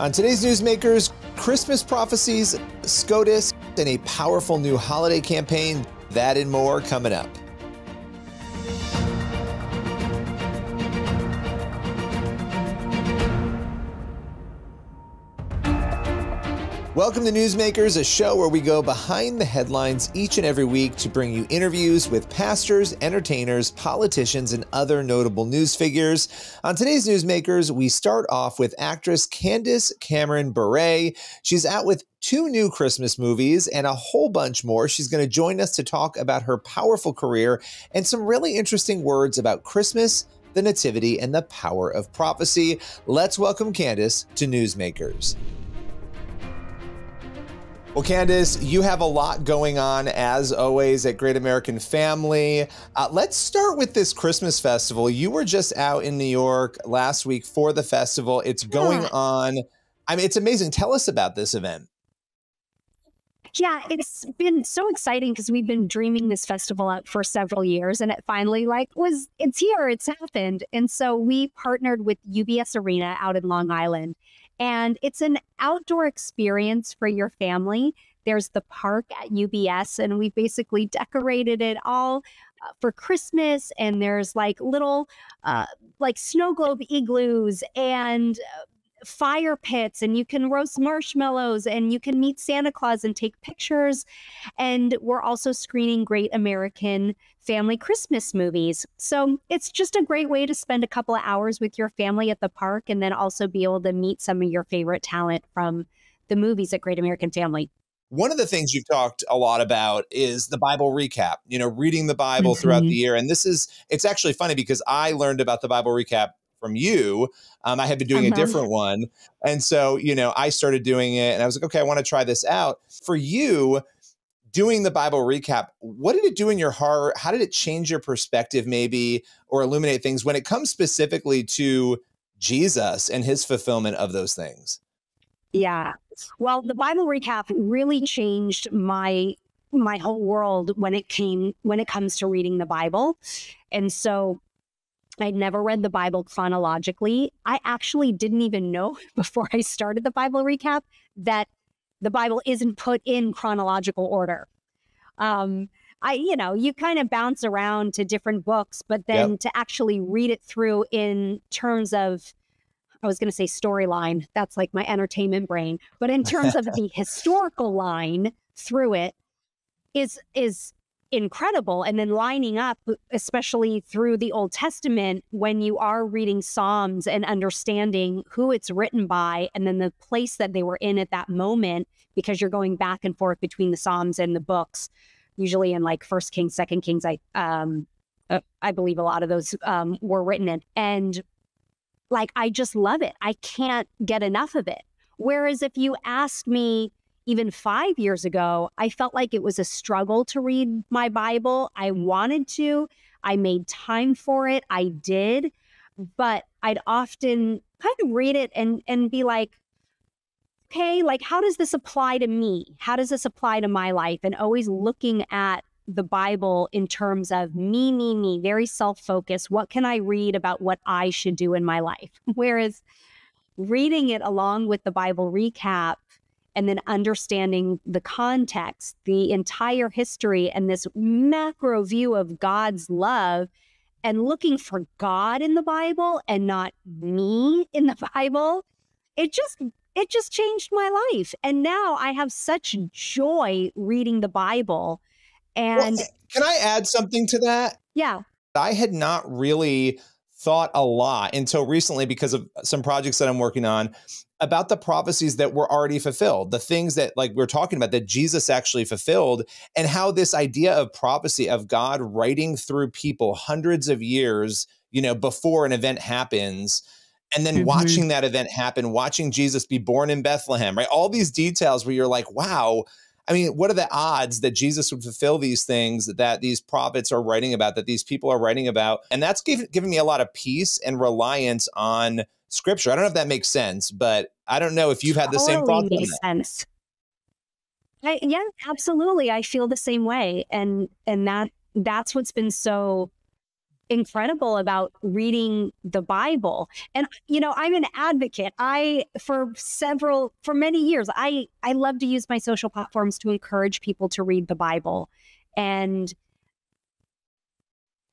On today's Newsmakers, Christmas prophecies, SCOTUS, and a powerful new holiday campaign. That and more coming up. Welcome to Newsmakers, a show where we go behind the headlines each and every week to bring you interviews with pastors, entertainers, politicians, and other notable news figures. On today's Newsmakers, we start off with actress Candace Cameron Bure. She's out with 2 new Christmas movies and a whole bunch more. She's going to join us to talk about her powerful career and some really interesting words about Christmas, the Nativity, and the power of prophecy. Let's welcome Candace to Newsmakers. Well, Candace, you have a lot going on, as always, at Great American Family. Let's start with this Christmas festival. You were just out in New York last week for the festival. It's going on. I mean, it's amazing. Tell us about this event. Yeah, it's been so exciting because we've been dreaming this festival up for several years, and it finally it's here, it's happened. And so we partnered with UBS Arena out in Long Island. And it's an outdoor experience for your family. There's the park at UBS, and we basically decorated it all for Christmas. And there's like little snow globe igloos and fire pits, and you can roast marshmallows, and you can meet Santa Claus and take pictures. And we're also screening Great American Family Christmas movies. So it's just a great way to spend a couple of hours with your family at the park, and then also be able to meet some of your favorite talent from the movies at Great American Family. One of the things you've talked a lot about is the Bible recap, reading the Bible throughout the year. And it's actually funny because I learned about the Bible recap from you. I had been doing a different one. And so, I started doing it and I was like, okay, I want to try this out. For you, doing the Bible recap, what did it do in your heart? How did it change your perspective maybe, or illuminate things when it comes specifically to Jesus and his fulfillment of those things? Yeah. Well, the Bible recap really changed my whole world when it comes to reading the Bible. And so I'd never read the Bible chronologically. I actually didn't even know before I started the Bible recap that the Bible isn't put in chronological order. You kind of bounce around to different books, but then to actually read it through in terms of, I was going to say storyline, that's like my entertainment brain, but in terms of the historical line through it is incredible. And then lining up, especially through the Old Testament, when you are reading Psalms and understanding who it's written by, and then the place that they were in at that moment, because you're going back and forth between the Psalms and the books, usually in like First Kings, Second Kings. I believe a lot of those were written in, and I just love it. I can't get enough of it. Whereas if you asked me even 5 years ago, I felt like it was a struggle to read my Bible. I wanted to. I made time for it. I did. But I'd often kind of read it and be like, okay, how does this apply to me? How does this apply to my life? And always looking at the Bible in terms of me, very self-focused. What can I read about what I should do in my life? Whereas reading it along with the Bible recap, and then understanding the context, the entire history, and this macro view of God's love, and looking for God in the Bible and not me in the Bible, it just changed my life. And now I have such joy reading the Bible. And can I add something to that? Yeah. I had not really thought a lot until recently, because of some projects that I'm working on, about the prophecies that were already fulfilled, the things that we're talking about that Jesus actually fulfilled, and how this idea of prophecy, of God writing through people hundreds of years, before an event happens, and then watching that event happen, watching Jesus be born in Bethlehem, right? All these details where you're like, wow, I mean, what are the odds that Jesus would fulfill these things that these prophets are writing about, that these people are writing about? And that's given me a lot of peace and reliance on Scripture. I don't know if that makes sense, but I don't know if you've had the same thoughts. Totally makes sense. Yeah, absolutely. I feel the same way. And that's what's been so incredible about reading the Bible. And, you know, I'm an advocate. For many years, I love to use my social platforms to encourage people to read the Bible. And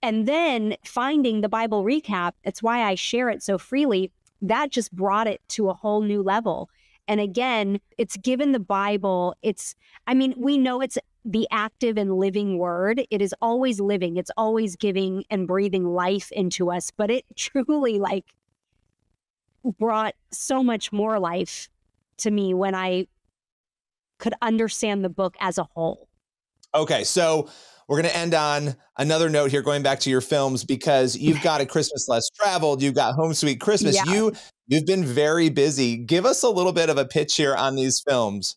then finding the Bible recap, it's why I share it so freely. That just brought it to a whole new level. And again, it's given the Bible, we know it's the active and living word. It is always living. It's always giving and breathing life into us. But it truly brought so much more life to me when I could understand the book as a whole. Okay, so we're going to end on another note here, going back to your films, because you've got A Christmas Less Traveled, you've got Home Sweet Christmas. Yeah. You've been very busy. Give us a little bit of a pitch here on these films.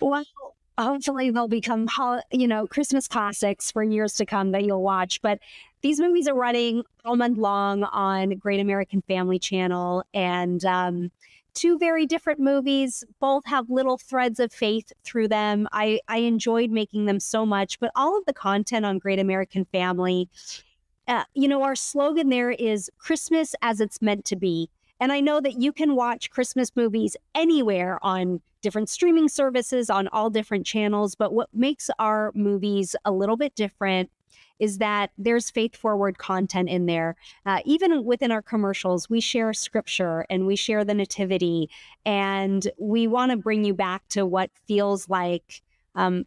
Well, hopefully they'll become, Christmas classics for years to come that you'll watch. But these movies are running all month long on Great American Family Channel, and two very different movies. Both have little threads of faith through them. I enjoyed making them so much, but all of the content on Great American Family, our slogan there is Christmas as it's meant to be. And I know that you can watch Christmas movies anywhere on different streaming services, on all different channels. But what makes our movies a little bit different is that there's faith-forward content in there. Even within our commercials, we share scripture and we share the nativity. And we want to bring you back to what feels like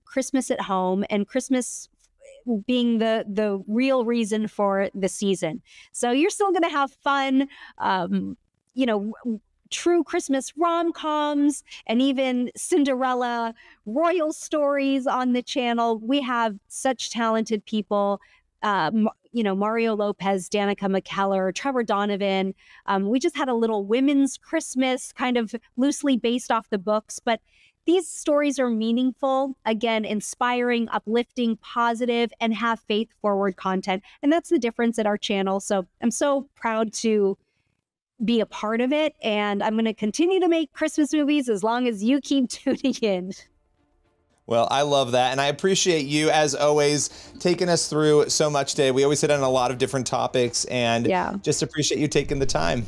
Christmas at home, and Christmas being the real reason for the season. So you're still going to have fun, true Christmas rom-coms, and even Cinderella royal stories on the channel. We have such talented people, Mario Lopez, Danica McKellar, Trevor Donovan. We just had a little women's Christmas, kind of loosely based off the books, but these stories are meaningful, again, inspiring, uplifting, positive, and have faith-forward content. And that's the difference at our channel. So I'm so proud to be a part of it. And I'm going to continue to make Christmas movies as long as you keep tuning in. Well, I love that. And I appreciate you, as always, taking us through so much today. We always hit on a lot of different topics, and just appreciate you taking the time.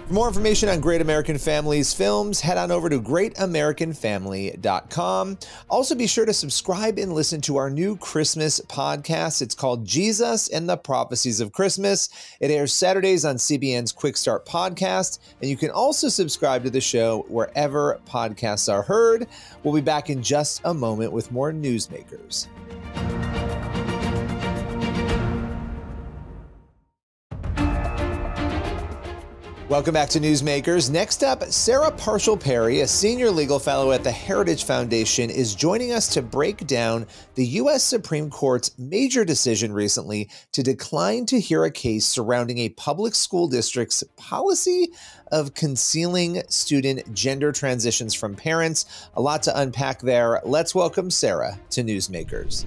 For more information on Great American Family's films, head on over to greatamericanfamily.com. Also, be sure to subscribe and listen to our new Christmas podcast. It's called Jesus and the Prophecies of Christmas. It airs Saturdays on CBN's Quick Start podcast, and you can also subscribe to the show wherever podcasts are heard. We'll be back in just a moment with more Newsmakers. Welcome back to Newsmakers. Next up, Sarah Parshall-Perry, a senior legal fellow at the Heritage Foundation, is joining us to break down the U.S. Supreme Court's major decision recently to decline to hear a case surrounding a public school district's policy of concealing student gender transitions from parents. A lot to unpack there. Let's welcome Sarah to Newsmakers.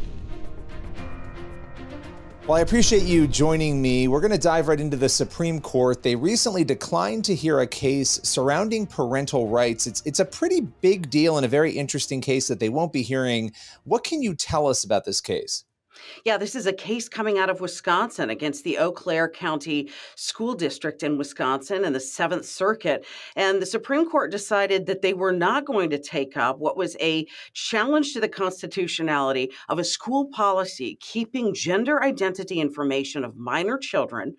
Well, I appreciate you joining me. We're going to dive right into the Supreme Court. They recently declined to hear a case surrounding parental rights. It's a pretty big deal and a very interesting case that they won't be hearing. What can you tell us about this case? Yeah, this is a case coming out of Wisconsin against the Eau Claire County School District in Wisconsin and the Seventh Circuit. And the Supreme Court decided that they were not going to take up what was a challenge to the constitutionality of a school policy keeping gender identity information of minor children,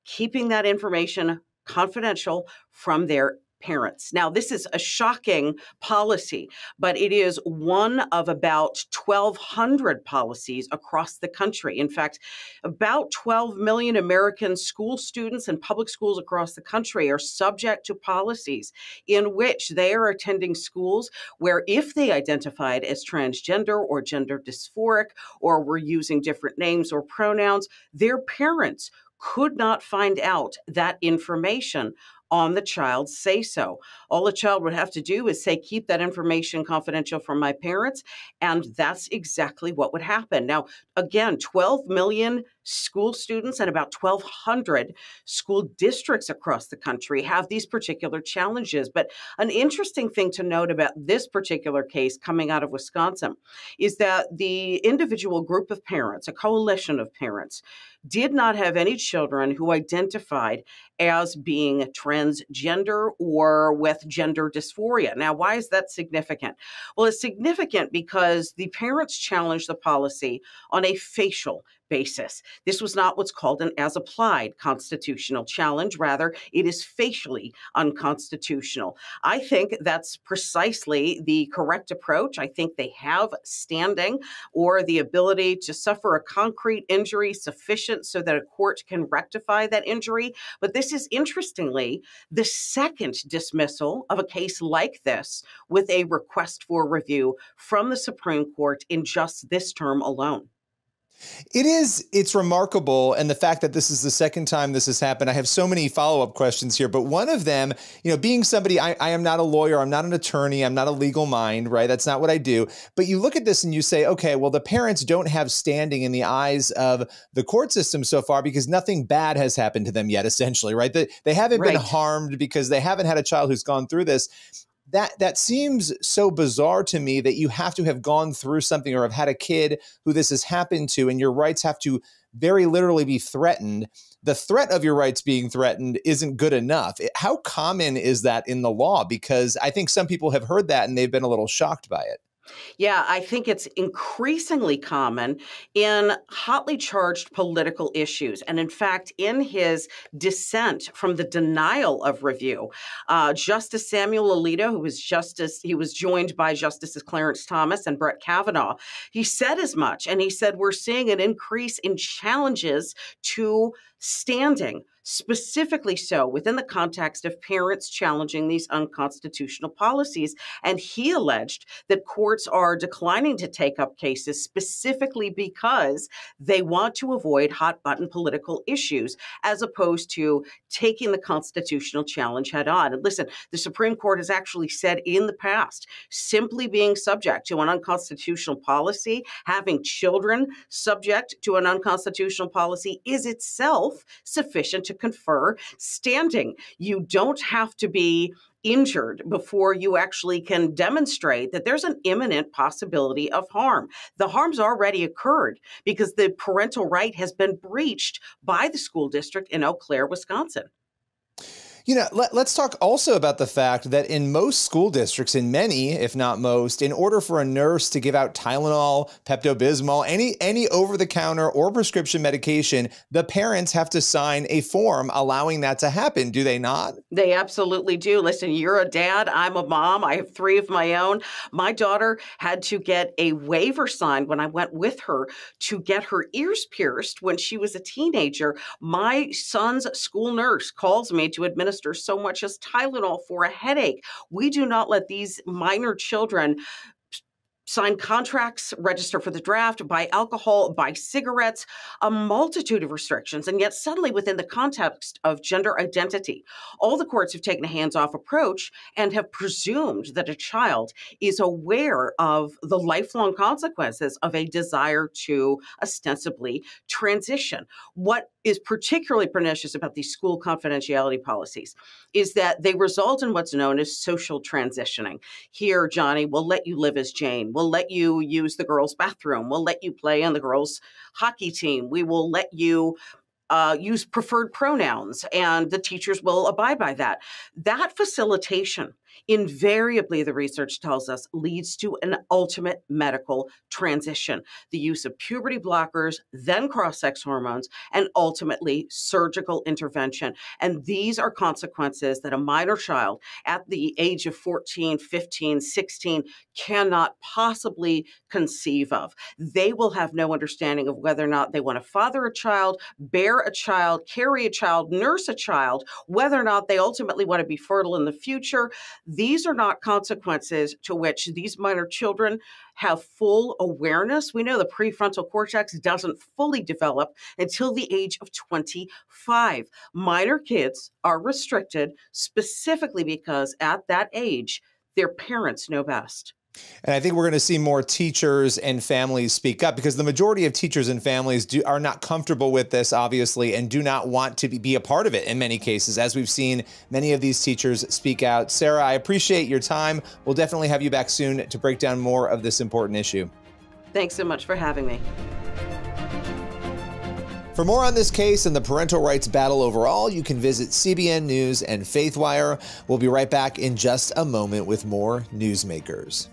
keeping that information confidential from their parents. Now, this is a shocking policy, but it is one of about 1,200 policies across the country. In fact, about 12 million American school students and public schools across the country are subject to policies in which they are attending schools where, if they identified as transgender or gender dysphoric or were using different names or pronouns, their parents could not find out that information on the child's say-so. All the child would have to do is say, keep that information confidential from my parents, and that's exactly what would happen. Now, again, 12 million school students and about 1,200 school districts across the country have these particular challenges. But an interesting thing to note about this particular case coming out of Wisconsin is that the individual group of parents, a coalition of parents, did not have any children who identified as being transgender or with gender dysphoria. Now, why is that significant? Well, it's significant because the parents challenged the policy on a facial basis. This was not what's called an as-applied constitutional challenge. Rather, it is facially unconstitutional. I think that's precisely the correct approach. I think they have standing or the ability to suffer a concrete injury sufficient so that a court can rectify that injury. But this is, interestingly, the second dismissal of a case like this with a request for review from the Supreme Court in just this term alone. It's remarkable. And the fact that this is the second time this has happened, I have so many follow-up questions here, but one of them, being somebody, I am not a lawyer, I'm not an attorney, I'm not a legal mind, right? That's not what I do. But you look at this and you say, okay, well, the parents don't have standing in the eyes of the court system so far because nothing bad has happened to them yet, essentially, right? They haven't been harmed because they haven't had a child who's gone through this. That seems so bizarre to me that you have to have gone through something or have had a kid who this has happened to, and your rights have to very literally be threatened. The threat of your rights being threatened isn't good enough. How common is that in the law? Because I think some people have heard that and they've been a little shocked by it. Yeah, I think it's increasingly common in hotly charged political issues. And in fact, in his dissent from the denial of review, Justice Samuel Alito, he was joined by Justices Clarence Thomas and Brett Kavanaugh, he said as much. And he said, we're seeing an increase in challenges to standing, specifically so within the context of parents challenging these unconstitutional policies. And he alleged that courts are declining to take up cases specifically because they want to avoid hot button political issues, as opposed to taking the constitutional challenge head on. And listen, the Supreme Court has actually said in the past, simply being subject to an unconstitutional policy, having children subject to an unconstitutional policy is itself sufficient to confer standing. You don't have to be injured before you actually can demonstrate that there's an imminent possibility of harm. The harm's already occurred because the parental right has been breached by the school district in Eau Claire, Wisconsin. Let's talk also about the fact that in most school districts, in many, if not most, in order for a nurse to give out Tylenol, Pepto-Bismol, any over-the-counter or prescription medication, the parents have to sign a form allowing that to happen. Do they not? They absolutely do. Listen, you're a dad. I'm a mom. I have 3 of my own. My daughter had to get a waiver signed when I went with her to get her ears pierced when she was a teenager. My son's school nurse calls me to administer so much as Tylenol for a headache. We do not let these minor children sign contracts, register for the draft, buy alcohol, buy cigarettes, a multitude of restrictions. And yet suddenly within the context of gender identity, all the courts have taken a hands-off approach and have presumed that a child is aware of the lifelong consequences of a desire to ostensibly transition. What is particularly pernicious about these school confidentiality policies is that they result in what's known as social transitioning. Here, Johnny, we'll let you live as Jane. We'll let you use the girls' bathroom. We'll let you play on the girls' hockey team. We will let you use preferred pronouns, and the teachers will abide by that. That facilitation, invariably, the research tells us, leads to an ultimate medical transition. The use of puberty blockers, then cross-sex hormones, and ultimately surgical intervention. And these are consequences that a minor child at the age of 14, 15, 16 cannot possibly conceive of. They will have no understanding of whether or not they want to father a child, bear a child, carry a child, nurse a child, whether or not they ultimately want to be fertile in the future. These are not consequences to which these minor children have full awareness. We know the prefrontal cortex doesn't fully develop until the age of 25. Minor kids are restricted specifically because at that age, their parents know best. And I think we're going to see more teachers and families speak up, because the majority of teachers and families are not comfortable with this, obviously, and do not want to be a part of it in many cases, as we've seen many of these teachers speak out. Sarah, I appreciate your time. We'll definitely have you back soon to break down more of this important issue. Thanks so much for having me. For more on this case and the parental rights battle overall, you can visit CBN News and FaithWire. We'll be right back in just a moment with more Newsmakers.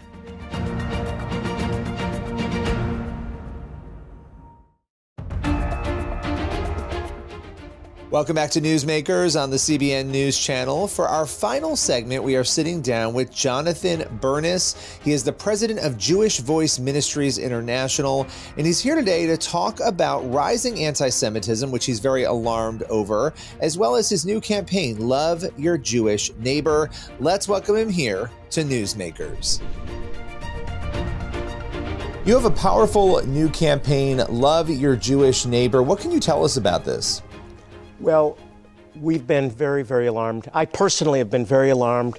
Welcome back to Newsmakers on the CBN News Channel. For our final segment, we are sitting down with Jonathan Bernis. He is the president of Jewish Voice Ministries International, and he's here today to talk about rising anti-Semitism, which he's very alarmed over, as well as his new campaign, Love Your Jewish Neighbor. Let's welcome him here to Newsmakers. You have a powerful new campaign, Love Your Jewish Neighbor. What can you tell us about this? Well, we've been very, very alarmed. I personally have been very alarmed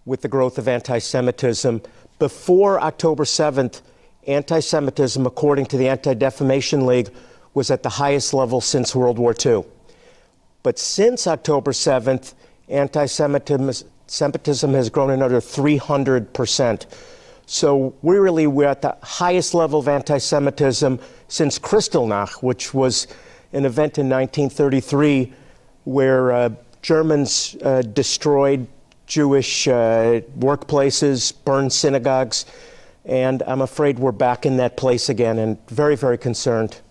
with the growth of anti-Semitism. Before October 7th, anti-Semitism, according to the Anti-Defamation League, was at the highest level since World War II. But since October 7th, anti-Semitism has grown another 300%. So we're at the highest level of anti-Semitism since Kristallnacht, which was an event in 1933 where Germans destroyed Jewish workplaces, burned synagogues, and I'm afraid we're back in that place again, and very, very concerned.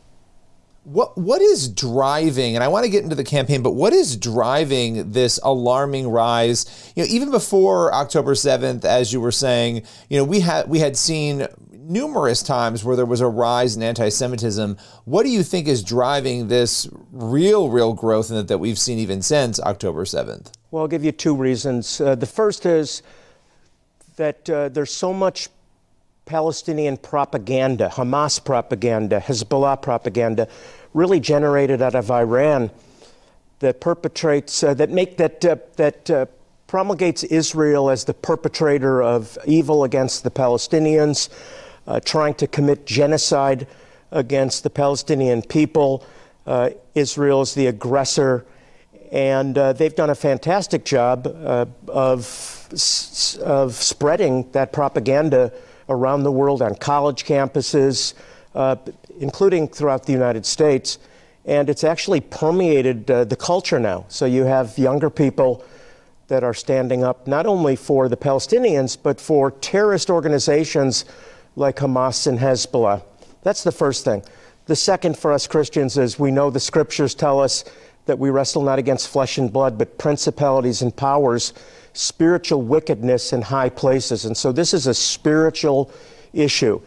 What is driving, and I want to get into the campaign, but what is driving this alarming rise? Even before October 7th, as you were saying, we had seen numerous times where there was a rise in anti-Semitism. What do you think is driving this real growth in it that we've seen even since October 7th? Well, I'll give you two reasons. The first is that there's so much Palestinian propaganda, Hamas propaganda, Hezbollah propaganda, really generated out of Iran that perpetrates, that promulgates Israel as the perpetrator of evil against the Palestinians, trying to commit genocide against the Palestinian people. Israel is the aggressor, and they've done a fantastic job of spreading that propaganda around the world on college campuses, including throughout the United States. And it's actually permeated the culture now. So you have younger people that are standing up not only for the Palestinians, but for terrorist organizations like Hamas and Hezbollah. That's the first thing. The second for us Christians is we know the scriptures tell us that we wrestle not against flesh and blood, but principalities and powers, spiritual wickedness in high places. And so this is a spiritual issue.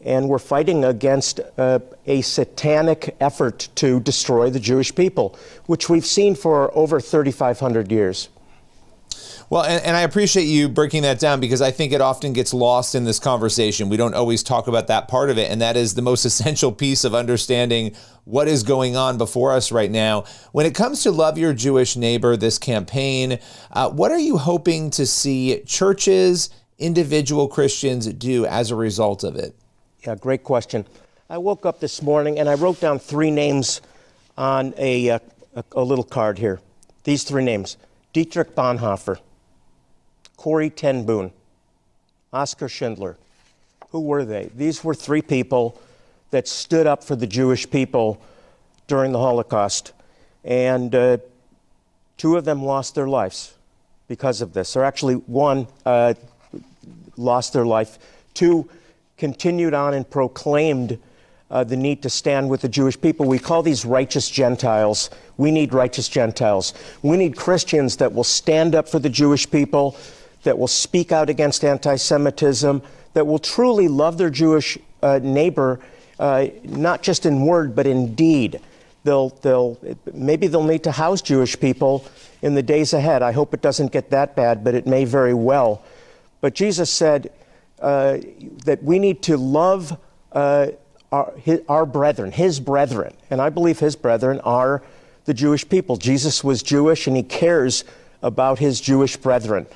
And we're fighting against a satanic effort to destroy the Jewish people, which we've seen for over 3,500 years. Well, and I appreciate you breaking that down, because I think it often gets lost in this conversation. We don't always talk about that part of it, and that is the most essential piece of understanding what is going on before us right now. When it comes to Love Your Jewish Neighbor, this campaign, what are you hoping to see churches, individual Christians do as a result of it? Yeah, great question. I woke up this morning and I wrote down three names on a little card here. These three names: Dietrich Bonhoeffer, Corrie ten Boom, Oskar Schindler. Who were they? These were three people that stood up for the Jewish people during the Holocaust. And two of them lost their lives because of this. Or actually, one lost their life. Two continued on and proclaimed the need to stand with the Jewish people. We call these righteous Gentiles. We need righteous Gentiles. We need Christians that will stand up for the Jewish people, that will speak out against anti-Semitism, that will truly love their Jewish neighbor, not just in word, but in deed. Maybe they'll need to house Jewish people in the days ahead. I hope it doesn't get that bad, but it may very well. But Jesus said that we need to love our brethren, his brethren. And I believe his brethren are the Jewish people. Jesus was Jewish, and he cares about his Jewish brethren.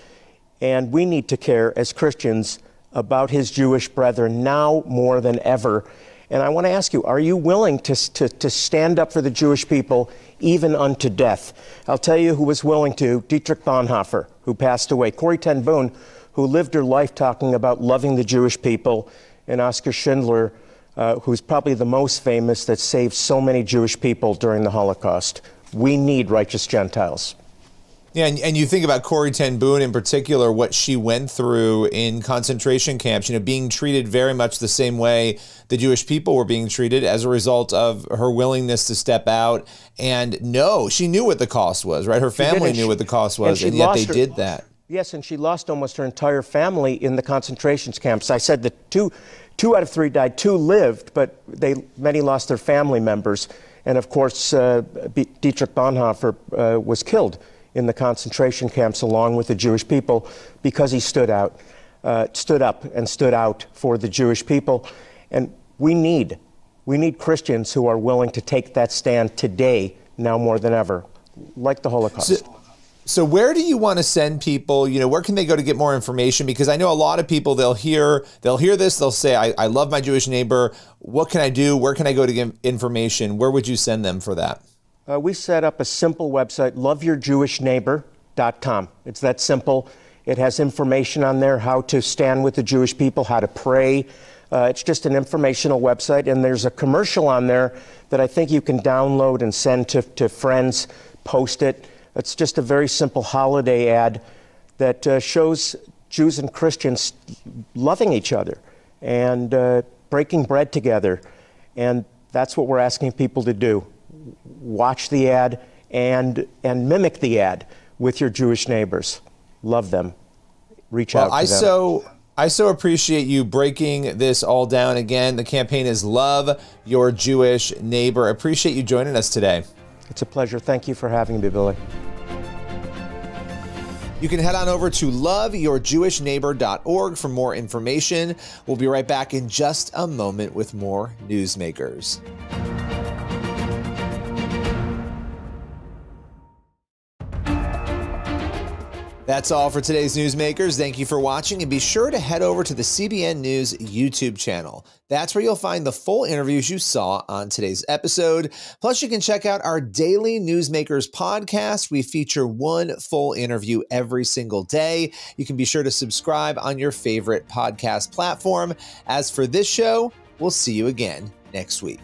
And we need to care as Christians about his Jewish brethren now more than ever. And I want to ask you, are you willing to stand up for the Jewish people even unto death? I'll tell you who was willing to: Dietrich Bonhoeffer, who passed away; Corrie ten Boom, who lived her life talking about loving the Jewish people; and Oskar Schindler, who's probably the most famous, that saved so many Jewish people during the Holocaust. We need righteous Gentiles. Yeah, and you think about Corrie ten Boom in particular, what she went through in concentration camps, being treated very much the same way the Jewish people were being treated as a result of her willingness to step out. And no, she knew what the cost was, right? Her family knew what the cost was, and yet they did that. Yes, and she lost almost her entire family in the concentration camps. I said that two out of three died, 2 lived, but many lost their family members. And of course, Dietrich Bonhoeffer was killed in the concentration camps along with the Jewish people because he stood up and stood out for the Jewish people. And we need Christians who are willing to take that stand today, now more than ever, like the Holocaust. So where do you want to send people? Where can they go to get more information? Because I know a lot of people, they'll hear this, they'll say, I love my Jewish neighbor. What can I do? Where can I go to get information? Where would you send them for that? We set up a simple website, loveyourjewishneighbor.com. It's that simple. It has information on there, how to stand with the Jewish people, how to pray. It's just an informational website, and there's a commercial on there that I think you can download and send to friends, post it. It's just a very simple holiday ad that shows Jews and Christians loving each other and breaking bread together. And that's what we're asking people to do. Watch the ad and mimic the ad with your Jewish neighbors. Love them. Reach out to them. I so appreciate you breaking this all down. Again, the campaign is Love Your Jewish Neighbor. I appreciate you joining us today. It's a pleasure. Thank you for having me, Billy. You can head on over to loveyourjewishneighbor.org for more information. We'll be right back in just a moment with more Newsmakers. That's all for today's Newsmakers. Thank you for watching, and be sure to head over to the CBN News YouTube channel. That's where you'll find the full interviews you saw on today's episode. Plus, you can check out our daily Newsmakers podcast. We feature one full interview every single day. You can be sure to subscribe on your favorite podcast platform. As for this show, we'll see you again next week.